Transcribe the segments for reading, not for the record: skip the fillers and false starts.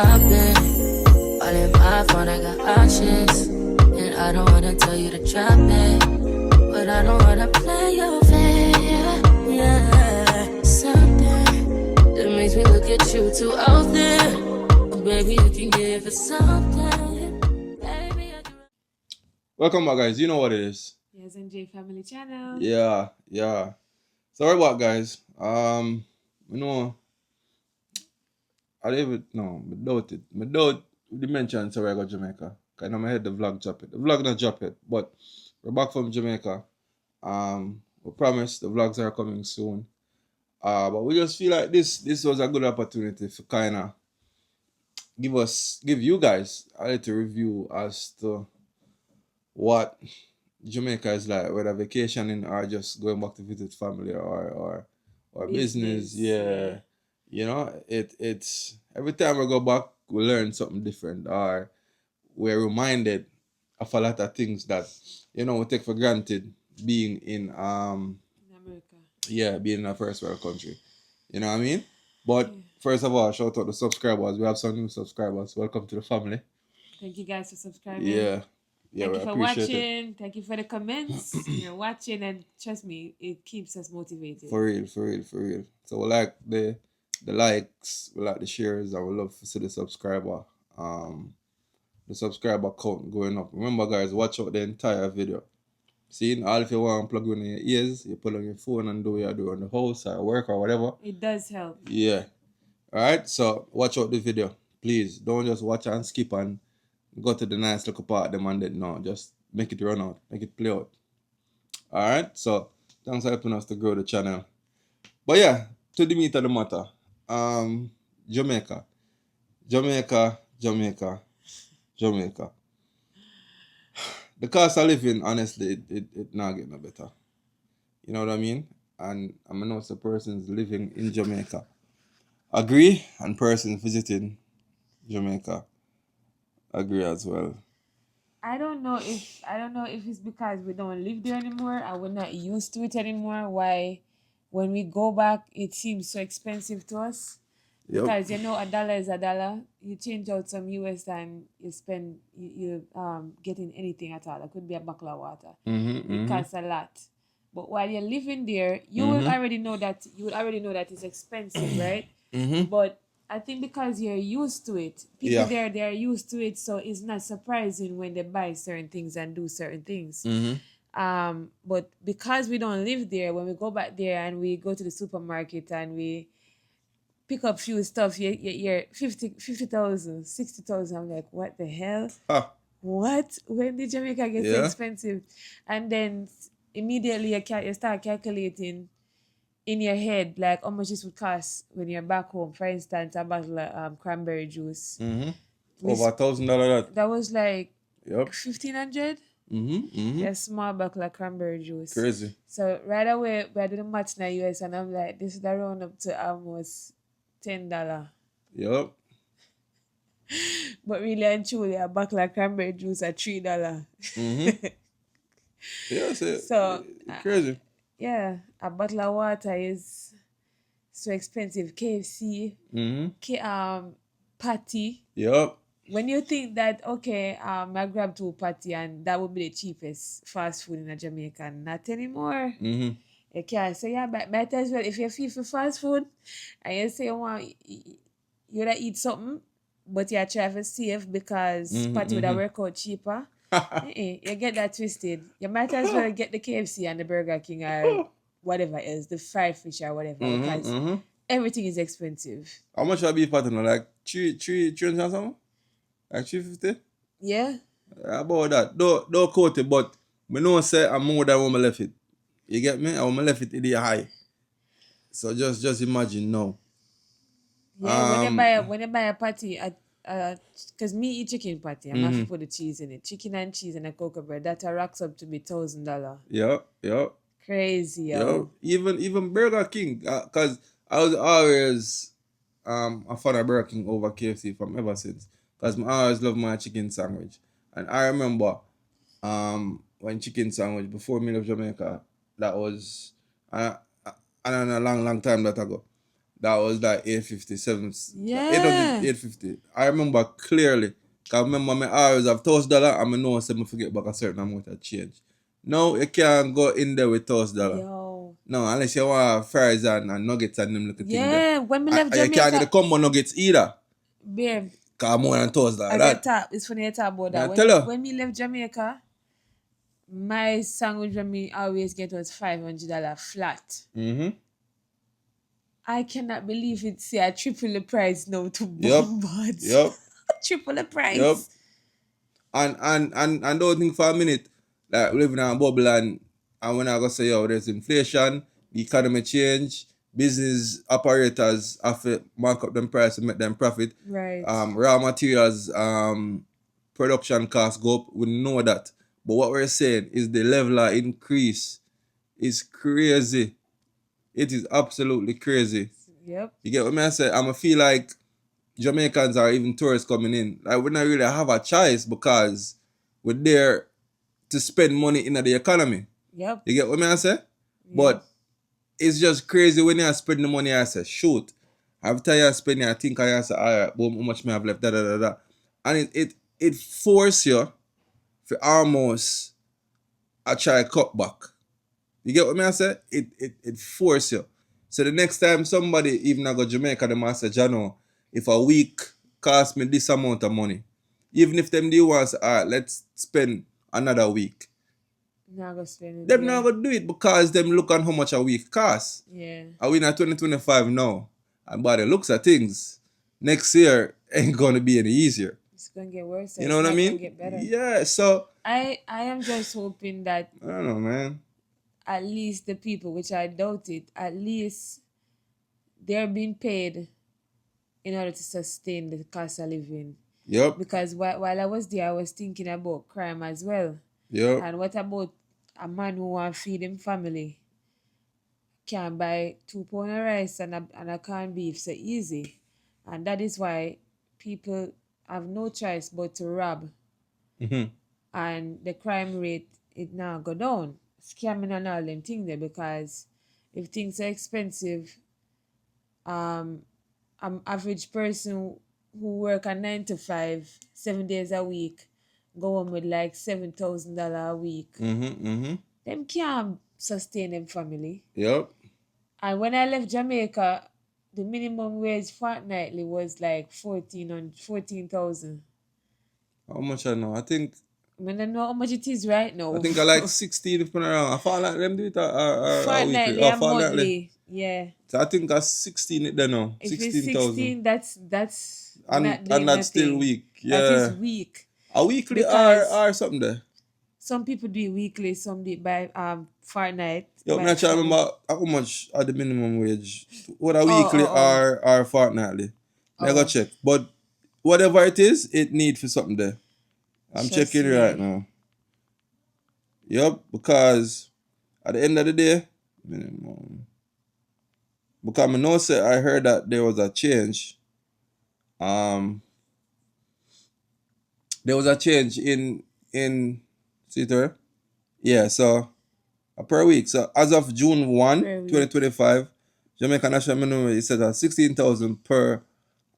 I've been all in my phone, I got options. And I don't wanna tell you to drop it, but I don't wanna play your fair. Yeah, something that makes me look at you too out there. Baby, you can give it something. Baby, I can... Welcome back, guys. You know what it is. Yes, NJ Family Channel. Yeah. Sorry about guys. You know, I even no, I doubt it. I doubt the mention sorry I got Jamaica. Cause I know my head the vlog drop it. The vlog not drop it, but we're back from Jamaica. We promise the vlogs are coming soon. But we just feel like this was a good opportunity for kinda give you guys a little review as to what Jamaica is like, whether vacationing or just going back to visit family or business. Yeah. You know, it's every time we go back we learn something different or we're reminded of a lot of things that, you know, we take for granted being in America. being in a first world country. You know what I mean? But first of all, shout out to subscribers. We have some new subscribers. Welcome to the family. Thank you guys for subscribing. Yeah, Thank we you for appreciate watching. it. Thank you for the comments. You're watching, and trust me, it keeps us motivated. For real. So we like the likes, we like the shares, and we love to see the subscriber count going up. Remember guys, watch out the entire video. See, all if you want to plug in your ears, you put on your phone and do what you do on the house or work or whatever. It does help. Yeah. Alright, so watch out the video. Please don't just watch and skip and go to the nice little part of them and then no, just make it run out, make it play out. Alright, so thanks for helping us to grow the channel. But yeah, to the meat of the matter. Jamaica. The cost of living, honestly, it not getting no better. You know what I mean? And I know some persons living in Jamaica agree, and persons visiting Jamaica agree as well. I don't know if it's because we don't live there anymore and we're not used to it anymore. Why, when we go back, it seems so expensive to us. Yep. Because you know, $1 is $1. You change out some US and you spend you getting anything at all. It could be a bottle of water. It costs a lot. But while you're living there, you will already know that it's expensive, right? But I think because you're used to it, people there, they're used to it, so it's not surprising when they buy certain things and do certain things. But because we don't live there, when we go back there and we go to the supermarket and we pick up few stuff, you're 50,000, 60,000. I'm like, what the hell? What? When did Jamaica get so expensive? And then immediately you start calculating in your head like how much this would cost when you're back home. For instance, a bottle of cranberry juice. Over $1,000. That was like 1,500. Yeah, A small bottle of cranberry juice. crazy. So right away, we did a match in the US, and I'm like, this is around up to almost $10. Yep. But really and truly, a bottle of cranberry juice at $3. Yeah, So crazy. yeah, a bottle of water is so expensive. KFC, patty. Yep. When you think that, okay, I grab 2 patty and that would be the cheapest fast food in a Jamaica, not anymore. You can't say, yeah, but might as well, if you feel for fast food and you say you want you to eat something, but you try to save because patty would work out cheaper. You get that twisted. You might as well get the KFC and the Burger King or whatever else, the fried fish or whatever, because everything is expensive. How much will be patty now? Like 300 or something? Like 350? Yeah. About that. Don't quote it, but I know say I'm more than when I left it. You get me? I left it in the high. So just imagine now. Yeah, when you buy a patty, because me eat chicken patty, I'm have to put the cheese in it. Chicken and cheese and a cocoa bread. That racks up to be $1,000. Yeah. Crazy, yo. Even Burger King, because I was always a fan of Burger King over KFC from ever since. Because I always love my chicken sandwich. And I remember when chicken sandwich, before me left Jamaica, that was a long time that ago. that was like 850, 7, Yeah. 800, 850. I remember clearly. Cause I remember me always have $1,000 and I know I said I forget back a certain amount of change. No, you can't go in there with $1,000. Yo. No, unless you want fries and nuggets and them little thing there. Yeah, when we left And you can't get the Jamaica, combo nuggets either. babe, Cause more than $1,000 I that. get tap. It's funny you talk about that. I tell you. When we left Jamaica, my sandwich when me always get was $500 flat. Mm-hmm. I cannot believe it's say a triple the price now to Yep. bombards. Yep. Triple the price. Yep. And don't think for a minute like living in a bubble and when I go say yo there's inflation, the economy change, business operators have to mark up them price to make them profit. Right. Raw materials, production costs go up. We know that. But what we're saying is the level of increase is crazy. It is absolutely crazy. Yep. You get what I say? I feel like Jamaicans are even tourists coming in. Like we don't really have a choice because we're there to spend money in the economy. Yep. You get what I say? But it's just crazy when you spend the money. I say, shoot. Every time you spend it, I think I say, all right, boom, how much me have left, da da da da. And it force you to almost try cut back. You get what I say? It force you. So the next time somebody even go Jamaica, they must say, Jano, if a week cost me this amount of money, even if them do want, all right, let's spend another week. Not gonna spend it. Them not gonna do it because them look on how much a week costs. Yeah. Are we in 2025 now? And by the looks of things, next year ain't gonna be any easier. It's gonna get worse. You know what I mean? Get better. Yeah, so I am just hoping that I don't know, man. at least the people, which I doubt it, at least they're being paid in order to sustain the cost of living. Yep. Because while I was there, I was thinking about crime as well. Yep. And what about a man who want to feed him family? Can buy 2 pounds of rice and a canned beef so easy. And that is why people have no choice but to rob. Mm-hmm. And the crime rate, it now go down. Scamming and all them things there, because if things are expensive, an average person who work a 9 to 5, 7 days a week, go home with like $7,000 a week. Them can't sustain them family. Yep. And when I left Jamaica, the minimum wage fortnightly was like 14,000. How much I know? I think I don't know how much it is right now. I think I like 16 if I'm around. I found like them do it fortnightly weekly. and monthly. Yeah. So I think that's 16 it there now. If 16,000. it's 16, that's And not doing that's still nothing. week. Yeah. That is week. A weekly Because or something there. some people do it weekly, some do it by fortnight. Yo, by I'm not trying to some- remember how much are the minimum wage. Whether weekly or fortnightly. I go check. But whatever it is, it need for something there. I'm Trust checking it me. right now. Yep, because at the end of the day, minimum. Because I know say I heard that there was a change. There was a change in see there? Yeah, so per week. So as of June 1, Per week. 2025, Jamaica National Minimum Wage is set at 16,000 per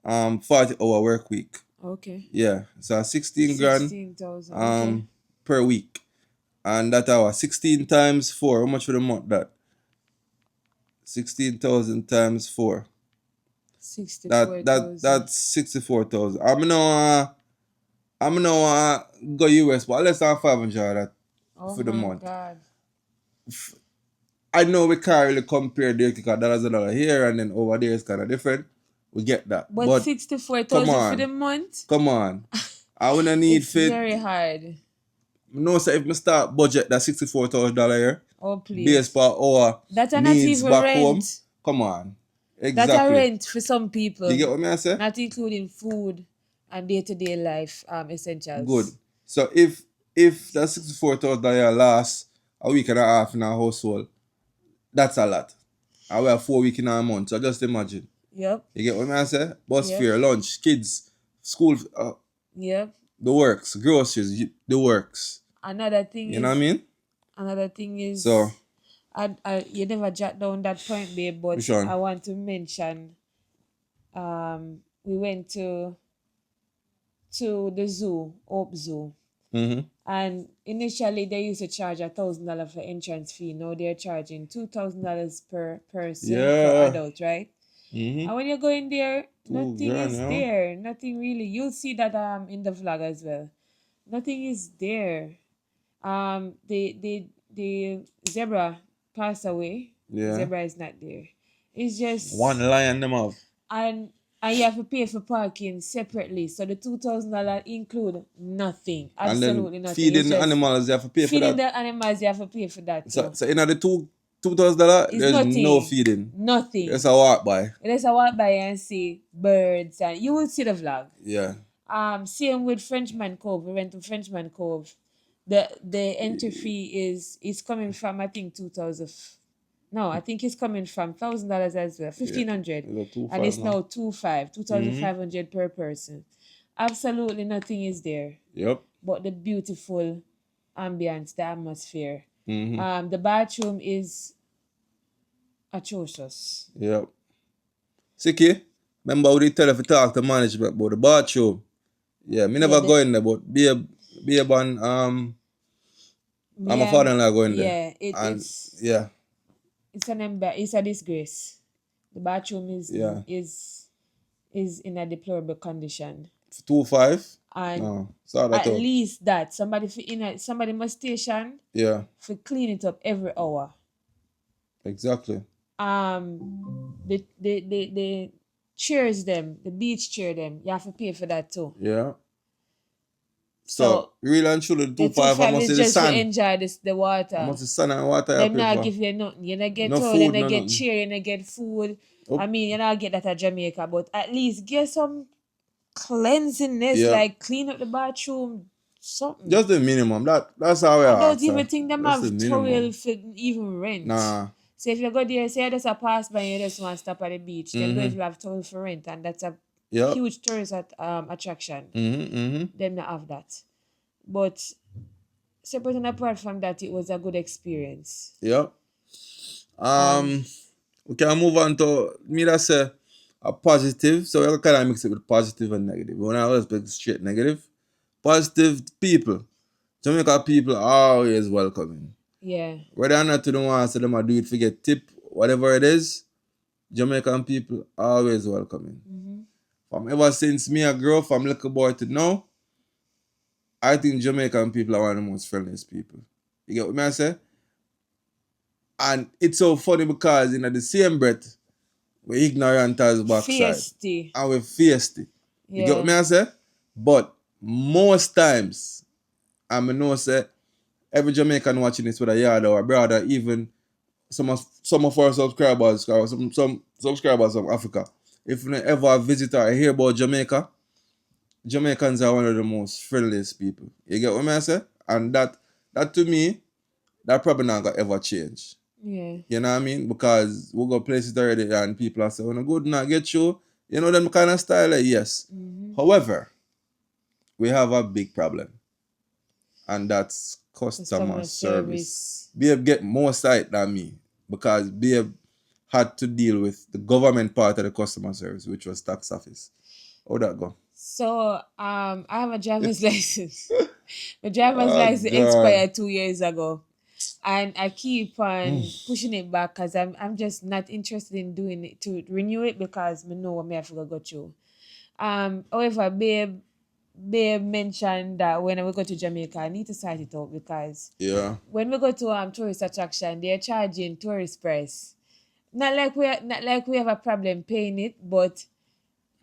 40-hour work week. Okay. Yeah, so 16 grand 16,000. Okay. per week. And that hour 16 times 4. How much for the month that? 16,000 times 4. 64,000. That's 64,000. I'm now go US, but less than 500 that for the month. God. I know we can't really compare the because $1 here and then over there is kind of different. We get that. But 64,000 for the month? Come on. I wouldn't need It's fit. very hard. No, so if I start budget that $64,000 here, Oh, please. base per hour, That are not needs even back rent. home. Come on. Exactly. That's a rent for some people. You get what I say? Not including food and day-to-day life essentials. Good. So if that $64,000 lasts a week and a half in our household, that's a lot. I will have 4 weeks in a month. So just imagine. Yep. You get what I say? Bus Yep. fare, lunch, kids, school, Yep. the works, groceries, the works. Another thing You know what I mean? Another thing is, So you never jot down that point, babe, but Which one? I want to mention we went to the zoo, Hope Zoo. And initially they used to charge $1,000 for entrance fee. Now they're charging $2,000 per person for Yeah. adult, right? And when you go in there, nothing grand, is you know? there. Nothing really. You'll see that in the vlog as well. Nothing is there. The zebra passed away. Yeah. Zebra is not there. It's just One lion them have. and you have to pay for parking separately. So the $2,000 include nothing. Absolutely And then nothing. feeding It's the just animals, you have to pay for feeding that. the animals, you have to pay for that. So, too. so in the $2,000, It's there's nothing. no feeding. Nothing. It's a walk by. Let's walk by and see birds, and you will see the vlog. Yeah. Same with Frenchman Cove. We went to Frenchman Cove. The entry fee is coming from, I think, 2,000. No, I think it's coming from $1,000 as well, 1,500, and it's now 2,500 per person. Absolutely nothing is there. Yep. But the beautiful ambience, the atmosphere. The bathroom is atrocious. Yep. Siki, remember how they tell if you talk to management about the bathroom? Yeah, me never go in there, but be a and my father-in-law go in there. Yeah, it's a disgrace. The bathroom is in a deplorable condition. 2.5. And sorry at least that somebody must station for clean it up every hour. Exactly. The chairs them, the beach chair them, you have to pay for that too. Yeah. So really and truly, the 2.5 I must is the just sun. to enjoy the water. Must the sun and water. Them not give you nothing. You not get towel, you not get chair, you not get food. I mean, you not get that at Jamaica, but at least get some cleanliness, like clean up the bathroom, something. Just the minimum. That's how we are. I don't even think them have towel for even rent. Nah. So if you go there, say there's a pass by and you just want to stop at the beach, then don't even have towel for rent, and that's a huge tourist attraction. Them not have that. But separate and apart from that, it was a good experience. Yep. We can move on to me that say a positive. So we kind of mix it with positive and negative. When I always pick straight negative. Positive people. Jamaica people are always welcoming. Yeah. Whether or not you don't want to say them or do it for get tip, whatever it is, Jamaican people are always welcoming. From ever since me I grew up from little boy to now, I think Jamaican people are one of the most friendliest people. You get what I say? And it's so funny because in the same breath, we're ignorant as backside. Feisty. And we're feisty. You get what I say? But most times, I know say every Jamaican watching this with a yard or a brother, even some of our subscribers, or some subscribers from Africa, if you ever visit or hear about Jamaica, Jamaicans are one of the most friendliest people. You get what I say? And that to me, that probably not gonna ever change. Yeah. You know what I mean? Because we go places already and people are saying, "When good not get you," you know them kind of style. Yes. However, we have a big problem, and that's customer service. Babe get more sight than me because Babe had to deal with the government part of the customer service, which was tax office. How'd that go? So I have a driver's license. The driver's license expired 2 years ago. And I keep on pushing it back because I'm just not interested in doing it to renew it because I know what I have to go through. However, Babe mentioned that when we go to Jamaica, I need to sort it out because when we go to tourist attraction, they're charging tourist price. Not like we have a problem paying it, but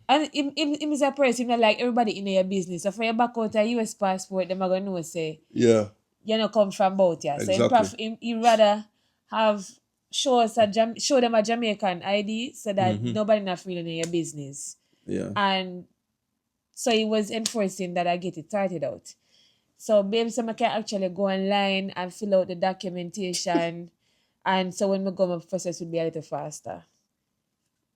and him is a person not like everybody in your business. So for you back out a US passport, them are gonna know say you know come from bout here. Exactly. So he rather have show them a Jamaican ID so that nobody not really in your business. Yeah. And so he was enforcing that I get it started out. So Babe so I can actually go online and fill out the documentation and so when we go my process will be a little faster.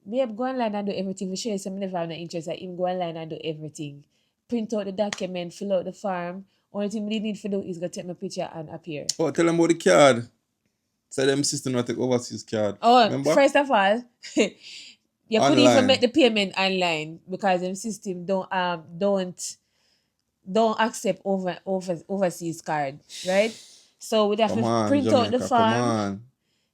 Babe, go online and do everything. We show you some never have no interest at him. Go online and do everything. Print out the document, fill out the form. Only thing we need to do is go take my picture and appear. Oh, tell them about the card. Say them sister not take overseas card. Oh, remember? first of all, You could even Online. make the payment online because the system don't accept overseas card, right? So we'd have Come to on, print out the Jamaica. Come form. on.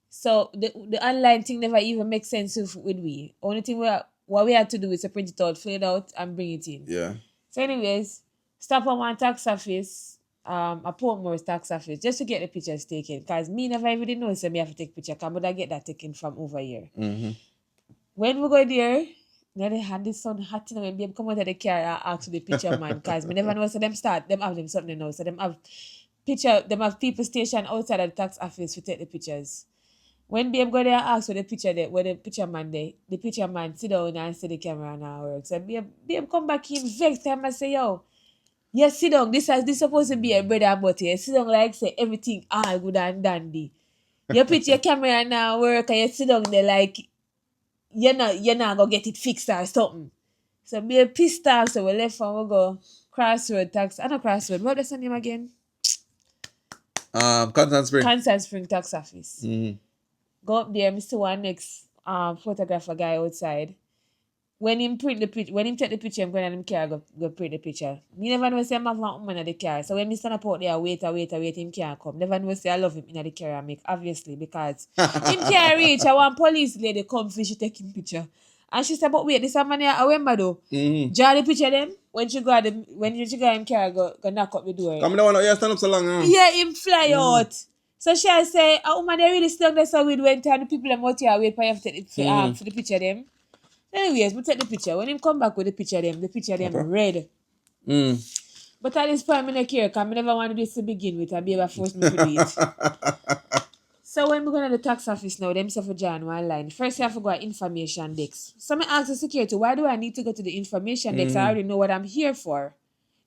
So the online thing never even makes sense with we. Only thing what we had to do is to print it out, fill it out, and bring it in. Yeah. So, anyways, stop at one tax office, a Portmore's tax office, just to get the pictures taken. Because me never even know so me have to take picture. Because I get that taken from over here. Mm-hmm. When we go there, now they had this sun hot you know, when babe come out of the car and ask for the picture man. Because me never know so them have them something now. So them have people stationed outside of the tax office to take the pictures. When babe go there and ask for the picture there, where the picture man there, the picture man sit down and see the camera and all work. So babe come back in vexed time and say, yo, yes, sit down. This supposed to be a bread and butter. You sit down like say everything all good and dandy. You put your camera now work and you sit down there like you're not gonna get it fixed or something. So be pissed off. So we left and we go Crossroad tax. I know Crossroad. What's the name again? Constant Spring. Kansas Spring tax office. Mm-hmm. Go up there, Mr. One next photographer guy outside. When him take the picture, I'm going to him car go print the picture. Me never know say I'm have one woman in the car. So when me stand up out there, wait, him can't come. Never know say I love him in the car and make obviously because him can't reach. I want police lady come for she take him picture. And she said, but wait, this a man here, I remember though. Mm-hmm. Draw the picture them when she got him car go knock up the door. Come the one out here stand up so long. Huh? Yeah, him fly out. So she say, a woman they really stuck there so we'd went and the people them out here wait for you for the picture them. Anyways, we take the picture. When him come back with the picture them red. But at this point, I don't care because I never wanted this to begin with. I'll be able to force me to do it. So when we go to the tax office now, them say for John one line. First you have to go to information desk. So I ask the security, why do I need to go to the information desk? I already know what I'm here for.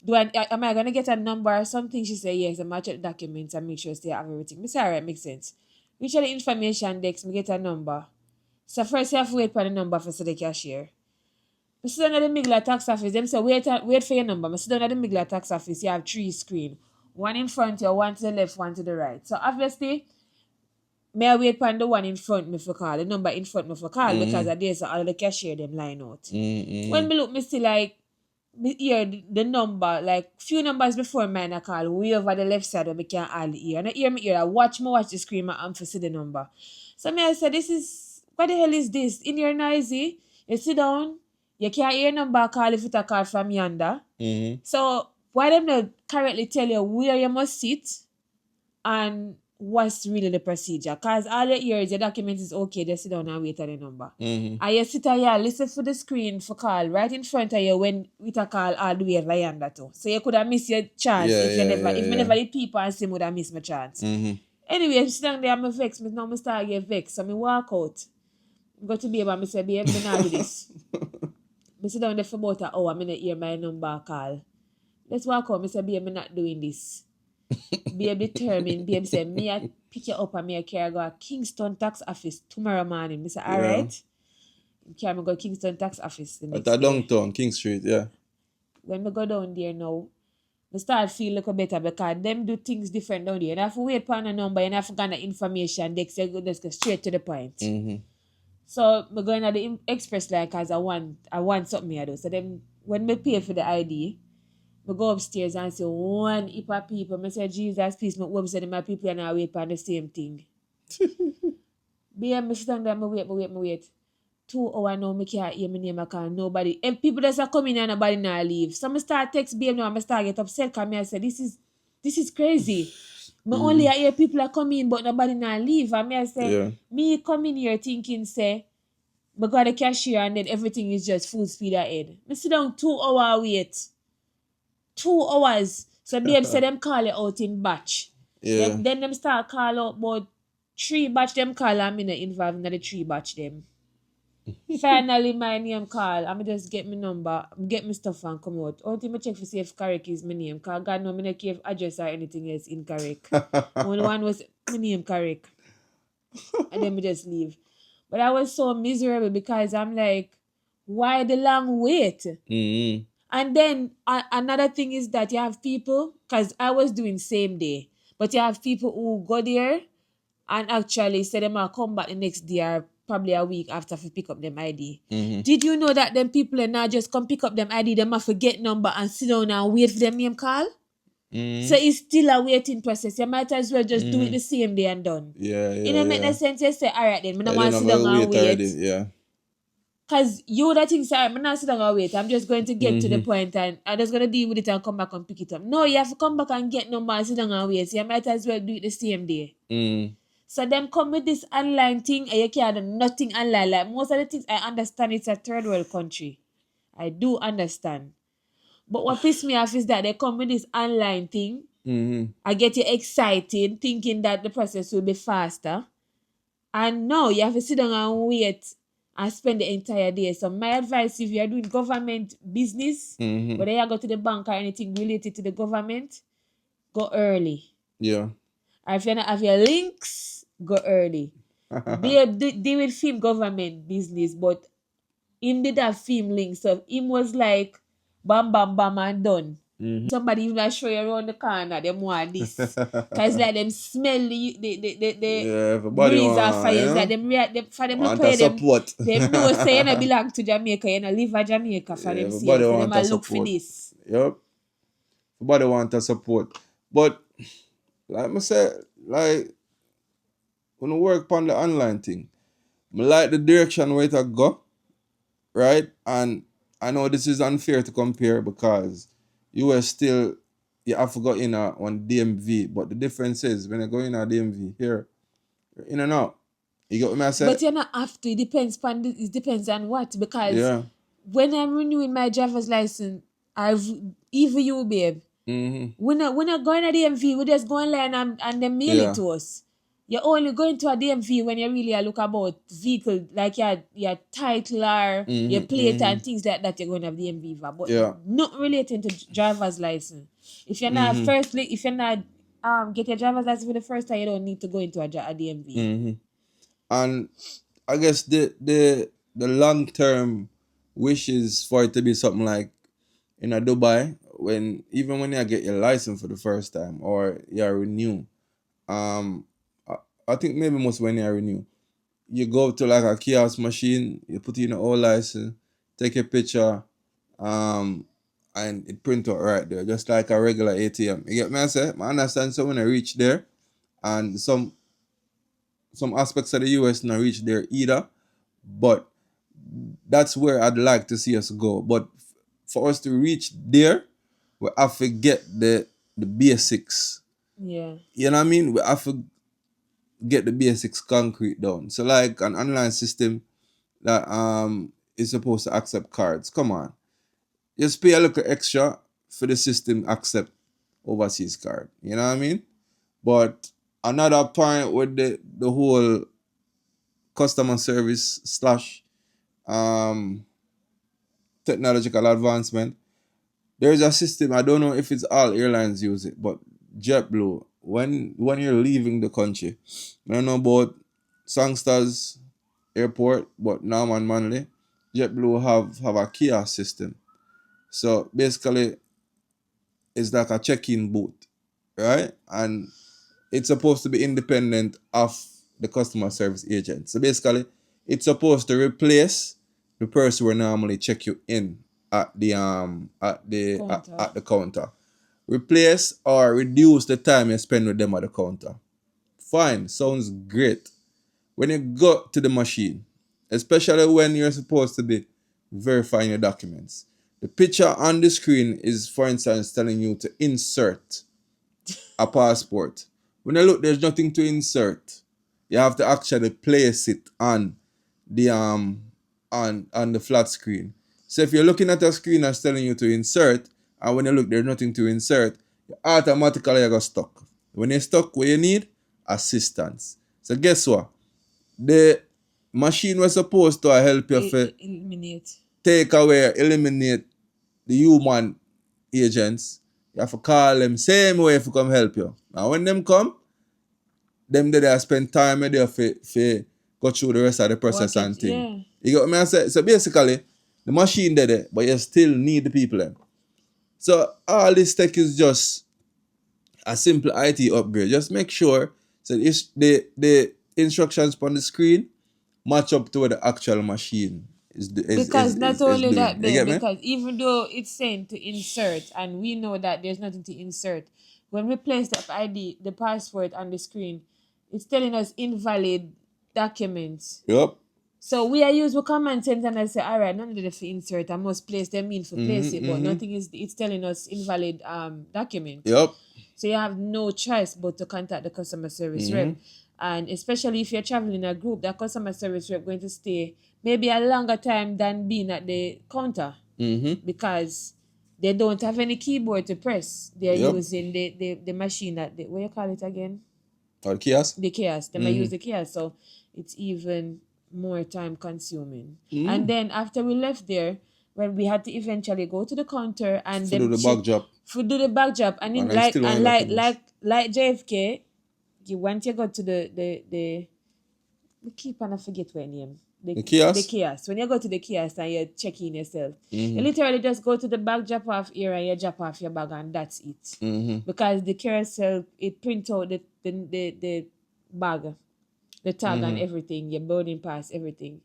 Am I gonna get a number or something? She said yes, I'm gonna check the documents and make sure they have everything. I say alright, makes sense. We check the information desk, we get a number. So first you have to wait for the number for the cashier. I sit down at the middle tax office. Them say wait for your number. I sit down at the middle tax office. You have 3 screens. One in front you, one to the left, one to the right. So obviously, may I wait for the one in front me for call, the number in front me for call because of this all the cashier them line out. When me look, me see like me hear the number, like few numbers before mine I call way over the left side where me can hardly hear. And I hear I watch the screen and for see the number. So me I say what the hell is this? In your noisy, you sit down, you can't hear number call if it's a call from yonder. So why them not correctly tell you where you must sit and what's really the procedure? Because all you hear is your document is okay, just sit down and wait at the number. And you sit here, listen for the screen for call right in front of you when with a call all the way over yonder too. So you could have missed your chance if me never the people and see would have missed my chance. Anyway, I sit down there, I'm vexed. Now I start get vexed. So I walk out. I go to babe and I say, babe, I not do this. I sit down there for about an hour, I'm going to hear my number call. Let's walk out. I say, babe, I'm not doing this. Babe determined. Babe say, me I pick you up and me I carry go to Kingston tax office tomorrow morning. I say, all right. Carry me go to Kingston tax office the next At day. downtown, King Street, yeah. When we go down there now, I start feel a little better because them do things different down there. And I have to wait for a number and I have to get the information. They say, let's go straight to the point. So I'm going to the express line because I want something here though. So then when I pay for the ID, I go upstairs and say one heap of people. I say, Jesus, please, my home said my people are now wait for the same thing. I sit down there, I wait. 2 hours now, I can't hear my name, I can't nobody. And people that are coming and nobody now leave. So I start text BM now, I start get upset because I say, this is crazy. But only I hear people are coming, but nobody now leave. And I say, me coming here thinking, say, I got the cashier and then everything is just full speed ahead. I sit down 2 hours wait. 2 hours. So they say them call it out in batch. Then them start call out about 3 batch them call and I'm not involved in the 3 batch them. Finally my name call. I'm just get my number, get my stuff and come out. Only I check for see if correct is my name. Because God know me not care if address or anything else incorrect. Only one was my name correct. And then we just leave. But I was so miserable because I'm like, why the long wait? And then another thing is that you have people, because I was doing same day, but you have people who go there and actually say them will come back the next day or probably a week after to pick up them ID. Did you know that them people are now just come pick up them ID, them have forget number and sit down and wait for them name call? So it's still a waiting process. You might as well just do it the same day and done. Yeah, It don't make no sense. You say, all right then, I don't want to sit I'm down gonna and wait already. wait. Yeah. Because you would have think, sorry, I'm not sitting and wait. I'm just going to get to the point and I'm just going to deal with it and come back and pick it up. No, you have to come back and get number and sit down and wait. So you might as well do it the same day. So them come with this online thing and you can't do nothing online. Like most of the things I understand it's a third world country. I do understand. But what pisses me off is that they come with this online thing. I get you excited thinking that the process will be faster. And no, you have to sit down and wait and spend the entire day. So my advice, if you're doing government business, whether you go to the bank or anything related to the government, go early. Yeah. Or if you not have your links, go early. They will film government business, but him did have film links. So him was like, bam, bam, bam, and done. Somebody even show you around the corner, them want this. Because like them smell the breeze of fire. It's like them for them want to pay them. support. Them know say you not belong to Jamaica, you not live in Jamaica for them say. So them a look for this. Yep. Everybody want to support. But like I say, like when I work on the online thing, I like the direction where it go. Right? And I know this is unfair to compare because you have to go in on DMV, but the difference is when you go in a DMV here, you're in and out. You get what I say? But you not have to. It depends on what. Because when I'm renewing my driver's license, even you, babe, when I go in a DMV, we just go online and they mail it to us. You're only going to a DMV when you really look about vehicle, like your title or your plate and things like that you're going to have DMV for. But not relating to driver's license. If you're not get your driver's license for the first time, you don't need to go into a DMV. And I guess the long-term wish is for it to be something like in a Dubai, even when you get your license for the first time or you renew. I think maybe most when you renew, you go to like a kiosk machine, you put in an old license, take a picture, and it print out right there, just like a regular ATM. You get me? I understand. So when I reach there, and some aspects of the US not reach there either, but that's where I'd like to see us go. But for us to reach there, we have to get the basics. Yeah. You know what I mean? We have to get the basics concrete down. So like an online system that is supposed to accept cards. Come on. Just pay a little extra for the system accept overseas card. You know what I mean? But another point with the whole customer service / technological advancement, there is a system, I don't know if it's all airlines use it, but JetBlue, when you're leaving the country, I don't know about Songsters Airport, but now and Manly, JetBlue have a kiosk system. So basically, it's like a check-in booth, right? And it's supposed to be independent of the customer service agent. So basically, it's supposed to replace the person who normally check you in at the counter. Replace or reduce the time you spend with them at the counter. Fine, sounds great. When you go to the machine, especially when you're supposed to be verifying your documents, the picture on the screen is, for instance, telling you to insert a passport. When you look, there's nothing to insert. You have to actually place it on the on the flat screen. So if you're looking at a screen that's telling you to insert, and when you look, there's nothing to insert, you automatically you got stuck. When you're stuck, what you need? Assistance. So guess what? The machine was supposed to help you eliminate the human agents. You have to call them same way if you come help you. Now when them come, them they spend time with you for go through the rest of the process and thing. Yeah. You got me? I say, so basically, the machine there, but you still need the people there. So all this tech is just a simple IT upgrade. Just make sure so the instructions on the screen match up to what the actual machine Because not is only doing. that, You babe, get me? because even though it's saying to insert, and we know that there's nothing to insert, when we place the ID, the password on the screen, it's telling us invalid documents. Yep. So we are used with common sense and I say, all right, none of the for insert, I must place them in for place it, but nothing is, it's telling us invalid document. Yep. So you have no choice but to contact the customer service rep. And especially if you're traveling in a group, that customer service rep going to stay maybe a longer time than being at the counter because they don't have any keyboard to press. They're Yep. using the machine that what you call it again? Or the kiosk. The kiosk. They might use the kiosk, so it's even more time consuming. And then after we left there, when we had to eventually go to the counter and To do the back job. for do the back job and in And I still like JFK, once you go to the keep and I forget what name. The kiosk? The kiosk. When you go to the kiosk and you check in yourself, you literally just go to the bag drop off area and you drop off your bag and that's it. Because the carousel, it print out the bag, the tag and everything, your boarding pass, everything.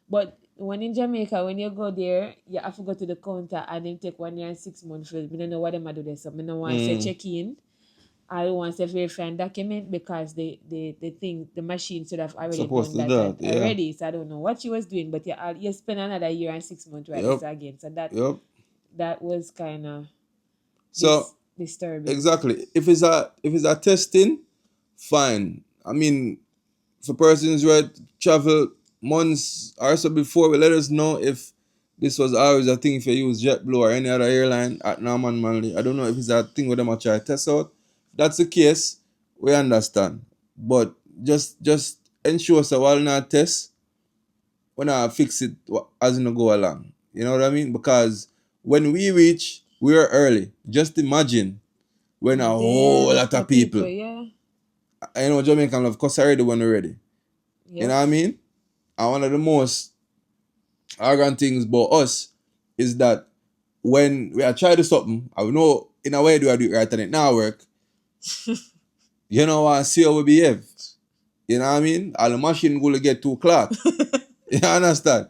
But when in Jamaica, when you go there, you have to go to the counter and then take 1 year and 6 months. I don't know what them do there. So I don't want to say check in. I don't want to verify and document because the thing, the machine should have already Supposed done to that do that, yeah. already. So I don't know what she was doing, but you spend another 1 year and 6 months right Yep. there again. So that was kind of disturbing. Exactly. If it's a testing, fine. I mean, for persons who had travel months or so before, will let us know if this was always a thing if you use JetBlue or any other airline at Norman Manley. I don't know if it's a thing where them are trying to test out. If that's the case, we understand. But just ensure so while not test, we not fix it as you go along. You know what I mean? Because when we reach, we are early. Just imagine when a whole lot of people. Yeah. I know Jamaican love because already when we're ready. Yeah. You know what I mean? And one of the most arrogant things about us is that when we are trying to something, I know in a way do I do it right and it now work. You know what? See how we behave. You know what I mean? And the machine will get too clogged. You understand?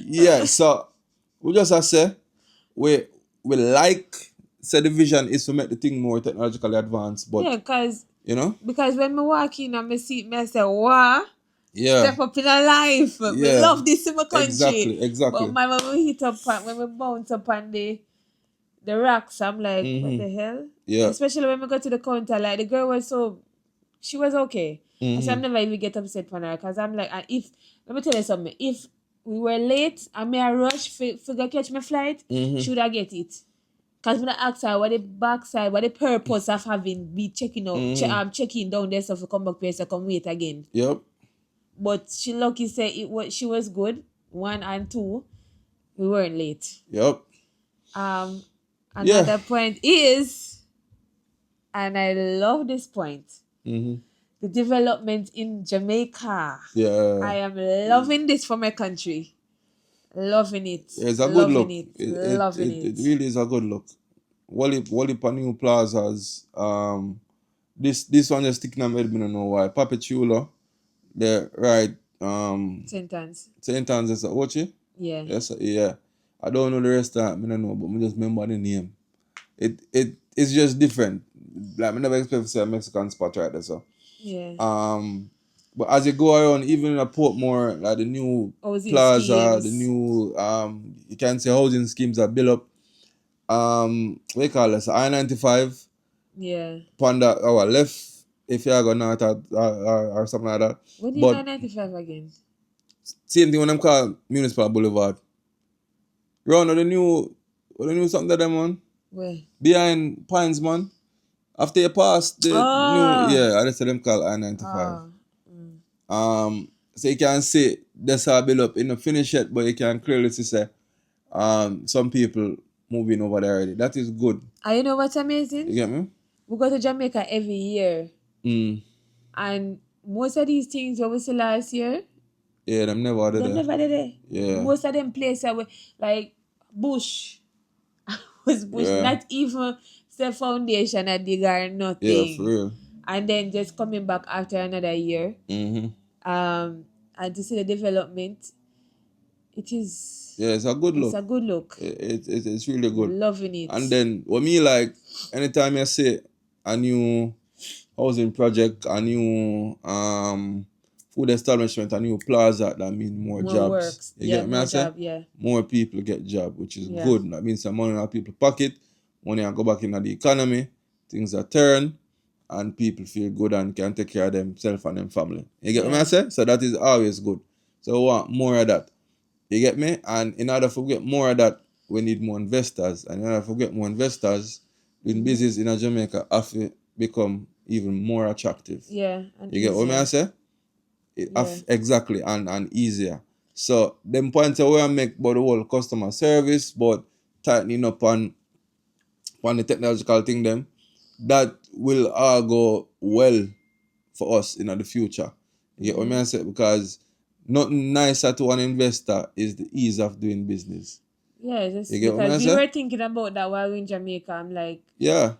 Yeah, so we just have to say we like say the vision is to make the thing more technologically advanced, but yeah, because you know? Because when me walk in and me see me say, wow, Yeah. step up in a life. Yeah. Me love this in my country. Exactly. But man, when we hit up when we bounce up on the rocks, I'm like, what the hell? Yeah. Especially when we go to the counter, like the girl was she was okay. So I'm never even get upset for her because I'm like, and let me tell you something, if we were late and me a rush for go catch my flight, she would have get it. Because when I asked her what the backside, what the purpose of having be checking out, checking down there so to come back here so come wait again. Yep. But she lucky say she was good. 1 and 2, we weren't late. Yep. Another point is, and I love this point, the development in Jamaica. Yeah. I am loving this for my country. Loving it. It's a good look. Loving it. It really is a good look. Wally new plazas. This one just sticking on my head, I don't know why. Papechulo, the right. St. Anne's. St. Anne's is Ochi? Yeah. Yes, yeah. I don't know the rest of it, I don't know, but I just remember the name. It's just different. Like I never expect to see a Mexican spot right there, so. Yeah. But as you go around, even in a Portmore, like the new Housing plaza, schemes. the new you can say housing schemes are built up. What do you call this? I-95. Yeah. Panda our left if you are going north or something like that. What do you mean 95 again? Same thing when them call Municipal Boulevard. Round the new something that them on? Where? Behind Pines, man. After you pass the new, yeah, I just them call I-95. So you can see that's how build up. In the finish yet, but you can clearly see say some people moving over there already. That is good. And you know what's amazing? You get me? We go to Jamaica every year. And most of these things that we see last year, yeah, them never did there. Yeah. Most of them places were like bush. Was bush. Yeah. Not even the foundation a dig or nothing. Yeah, for real. And then just coming back after another year. And and to see the development, it is. Yeah, it's a good look. It's a good look. It's really good. Loving it. And then, what me like, anytime you see a new housing project, a new food establishment, a new plaza, that means more jobs. Works. You get me? More I say? job, yeah. More people get job, which is good. That means some money in our people's pocket, money and go back into the economy, things are turn, and people feel good and can take care of themselves and their family. You get me? I say? So that is always good. So we want more of that. You get me? And in order to get more of that, we need more investors. And in order to get more investors, doing business in Jamaica have to become even more attractive. Yeah. You get what I say? Exactly, and easier. So them points where I make about the whole customer service, but tightening up on the technological thing them, that will all go well for us in the future. You get what I say? Because nothing nicer to an investor is the ease of doing business. Yeah, just you get what I because say? we were thinking about that while we in Jamaica. I'm like, yeah.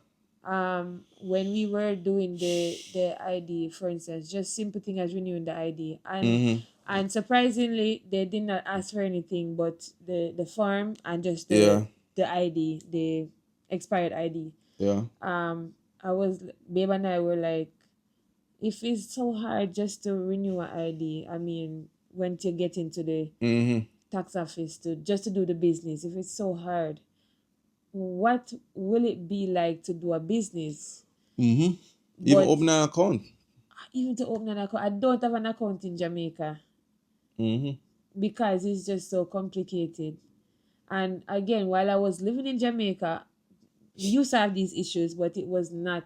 When we were doing the ID, for instance, just simple thing as renewing the ID, and surprisingly, they did not ask for anything but the form and just the ID, the expired ID. Yeah. Babe and I were like, if it's so hard just to renew an ID, I mean, when you get into the tax office to do the business, if it's so hard, what will it be like to do a business? Even open an account. Even to open an account. I don't have an account in Jamaica. Because it's just so complicated. And again, while I was living in Jamaica, we used to have these issues, but it was not.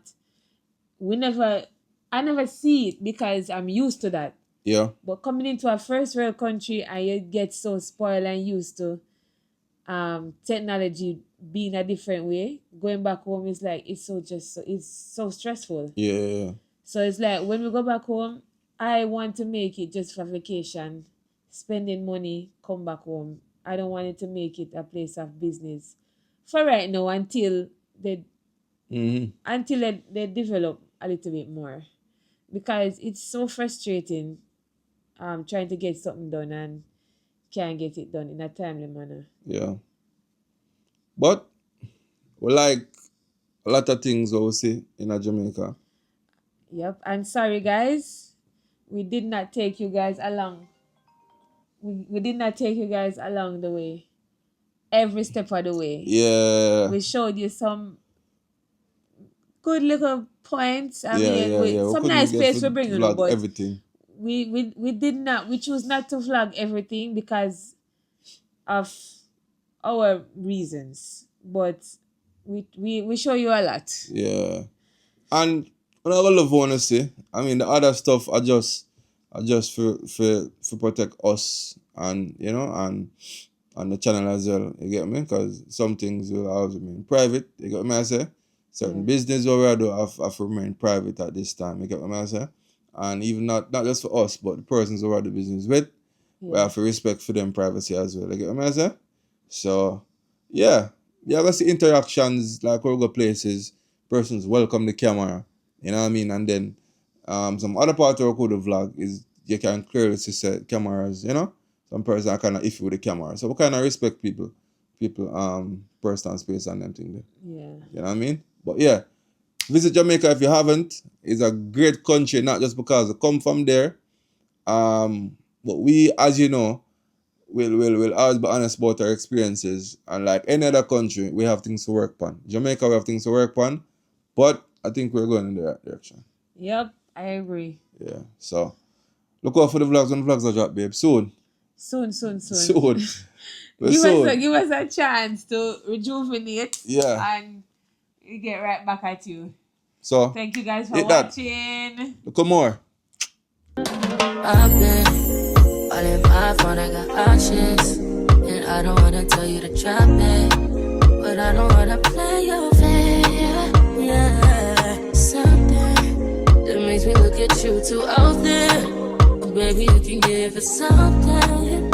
I never see it because I'm used to that. Yeah. But coming into a first world country and you get so spoiled and used to technology being a different way, going back home is like it's so stressful. Yeah. So it's like when we go back home, I want to make it just for vacation, spending money, come back home. I don't want it to make it a place of business for right now until they develop a little bit more, because it's so frustrating trying to get something done and can't get it done in a timely manner. Yeah. But we like a lot of things we see in Jamaica. Yep. And sorry guys, we did not take you guys along. We did not take you guys along the way. Every step of the way. Yeah. We showed you some good little points. I mean, some nice place we bring you, but everything. We choose not to vlog everything because of our reasons, but we show you a lot. Yeah. And what I love want to say, I mean, the other stuff are just for protect us and and the channel as well. You get me? Because some things will always remain private. You get me? I say certain business we do have to remain private at this time. You get me? I say, and even not just for us, but the persons who are the business with, we have to respect for them privacy as well. You get me? I say. So yeah, I see interactions like we go places, persons welcome the camera. You know what I mean? And then some other part of the vlog is you can clearly see cameras, some person are kind of iffy with the camera. So we kind of respect people personal space and them thing there. Yeah. You know what I mean? But yeah, visit Jamaica if you haven't. It's a great country, not just because we come from there. But we, as you know, will always be honest about our experiences. And like any other country, we have things to work on. Jamaica, we have things to work on. But I think we're going in the right direction. Yep, I agree. Yeah, so look out for the vlogs when the vlogs are dropped, babe. Soon. Give us a chance to rejuvenate. Yeah. And we get right back at you. So thank you guys for watching. Look more. I've been all in my phone, I got options. And I don't wanna tell you to drop it, but I don't wanna play your fair. Yeah, something that makes me look at you too out there. Baby, you can give it something.